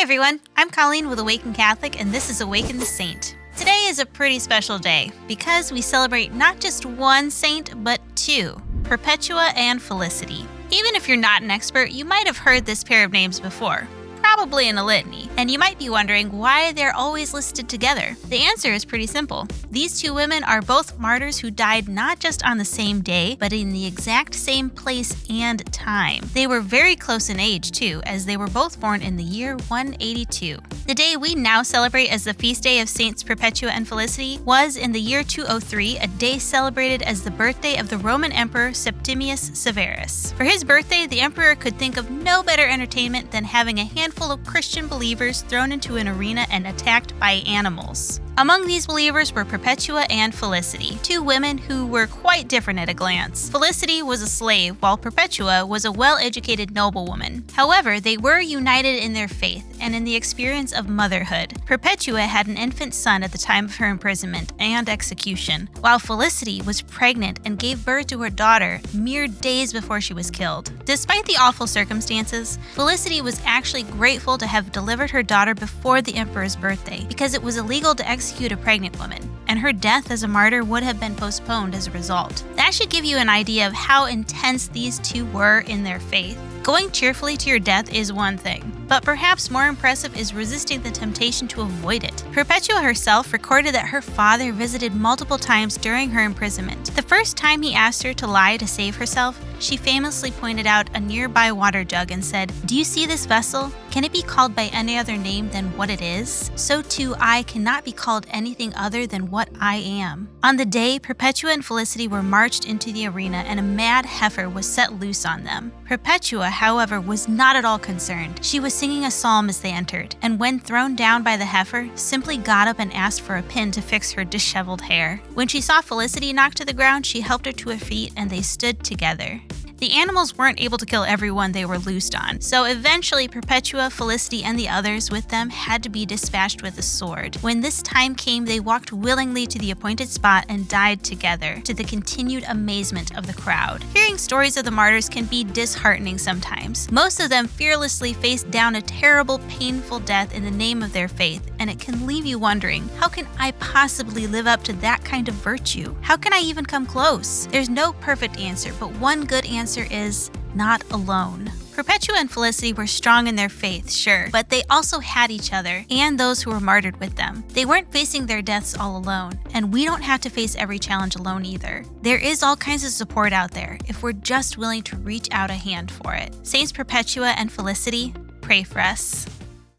Hey everyone, I'm Colleen with Awaken Catholic, and this is Awaken the Saint. Today is a pretty special day because we celebrate not just one saint, but two, Perpetua and Felicity. Even if you're not an expert, you might have heard this pair of names before, probably in a litany, and you might be wondering why they're always listed together. The answer is pretty simple. These two women are both martyrs who died not just on the same day, but in the exact same place and time. They were very close in age, too, as they were both born in the year 182. The day we now celebrate as the feast day of Saints Perpetua and Felicity was in the year 203, a day celebrated as the birthday of the Roman Emperor Septimius Severus. For his birthday, the emperor could think of no better entertainment than having a handful of Christian believers thrown into an arena and attacked by animals. Among these believers were Perpetua and Felicity, two women who were quite different at a glance. Felicity was a slave, while Perpetua was a well-educated noblewoman. However, they were united in their faith and in the experience of motherhood. Perpetua had an infant son at the time of her imprisonment and execution, while Felicity was pregnant and gave birth to her daughter mere days before she was killed. Despite the awful circumstances, Felicity was actually grateful to have delivered her daughter before the emperor's birthday, because it was illegal to execute a pregnant woman, and her death as a martyr would have been postponed as a result. That should give you an idea of how intense these two were in their faith. Going cheerfully to your death is one thing, but perhaps more impressive is resisting the temptation to avoid it. Perpetua herself recorded that her father visited multiple times during her imprisonment. The first time he asked her to lie to save herself, she famously pointed out a nearby water jug and said, "Do you see this vessel? Can it be called by any other name than what it is? So too I cannot be called anything other than what I am." On the day, Perpetua and Felicity were marched into the arena and a mad heifer was set loose on them. Perpetua, however, was not at all concerned. She was singing a psalm as they entered, and when thrown down by the heifer, simply got up and asked for a pin to fix her disheveled hair. When she saw Felicity knocked to the ground, she helped her to her feet and they stood together. The animals weren't able to kill everyone they were loosed on, so eventually Perpetua, Felicity, and the others with them had to be dispatched with a sword. When this time came, they walked willingly to the appointed spot and died together, to the continued amazement of the crowd. Hearing stories of the martyrs can be disheartening sometimes. Most of them fearlessly faced down a terrible, painful death in the name of their faith, and it can leave you wondering, how can I possibly live up to that kind of virtue? How can I even come close? There's no perfect answer, but one good answer is not alone. Perpetua and Felicity were strong in their faith, sure, but they also had each other and those who were martyred with them. They weren't facing their deaths all alone, and we don't have to face every challenge alone either. There is all kinds of support out there if we're just willing to reach out a hand for it. Saints Perpetua and Felicity, pray for us.